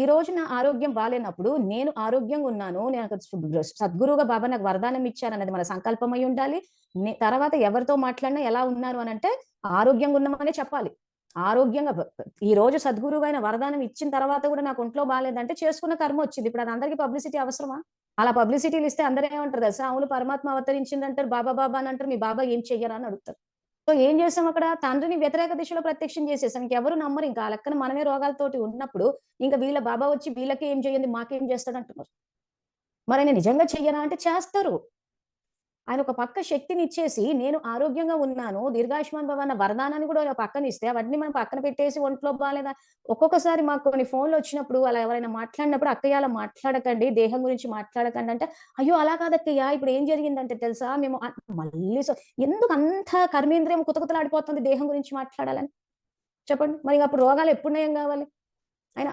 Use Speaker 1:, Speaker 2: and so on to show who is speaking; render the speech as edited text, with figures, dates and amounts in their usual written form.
Speaker 1: ఈ రోజు నా ఆరోగ్యం బాలేనప్పుడు నేను ఆరోగ్యంగా ఉన్నాను. నాకు సద్గురువుగా బాబా నాకు వరదానం ఇచ్చారన్నది మన సంకల్పం అయి ఉండాలి. తర్వాత ఎవరితో మాట్లాడినా ఎలా ఉన్నారు అనంటే ఆరోగ్యంగా ఉన్నామనే చెప్పాలి. ఆరోగ్యంగా ఈ రోజు సద్గురువైన వరదానం ఇచ్చిన తర్వాత కూడా నాకు ఒంట్లో బాలేదంటే చేసుకున్న కర్మ వచ్చింది. ఇప్పుడు అది అందరికి పబ్లిసిటీ అవసరమా? అలా పబ్లిసిటీలు ఇస్తే అందరూ ఏమంటారు తెలుసా? అవును పరమాత్మ అవతరించిందంటారు. బాబా బాబా అని అంటారు. మీ బాబా ఏం చెయ్యరా అని అడుగుతారు. సో ఏం చేసాం అక్కడ? తండ్రిని వ్యతిరేక దిశలో ప్రత్యక్షం చేసేసాం. ఇంకెవరు నమ్మరు ఇంకా. ఆ లెక్కన మనమే రోగాలతోటి ఉన్నప్పుడు ఇంక వీళ్ళ బాబా వచ్చి వీళ్ళకే ఏం చేయండి మాకేం చేస్తాడంటున్నారు. మరి ఆయన నిజంగా చెయ్యరా అంటే చేస్తారు. ఆయన ఒక పక్క శక్తిని ఇచ్చేసి నేను ఆరోగ్యంగా ఉన్నాను, దీర్ఘాయుష్మాన్ భవ అన్న వరదానాన్ని కూడా పక్కన ఇస్తే అవన్నీ మనం పక్కన పెట్టేసి ఒంట్లో బాలేదా ఒక్కొక్కసారి మాకు కొన్ని ఫోన్లు వచ్చినప్పుడు అలా ఎవరైనా మాట్లాడినప్పుడు అక్కయ్య అలా మాట్లాడకండి, దేహం గురించి మాట్లాడకండి అంటే, అయ్యో అలా కాదక్కయ్య ఇప్పుడు ఏం జరిగిందంటే తెలుసా మేము మళ్ళీ ఎందుకు అంత కర్మేంద్రియం కుతకుతలాడిపోతుంది దేహం గురించి మాట్లాడాలని చెప్పండి. మరి అప్పుడు రోగాలు ఎప్పుడు నయం కావాలి? ఆయన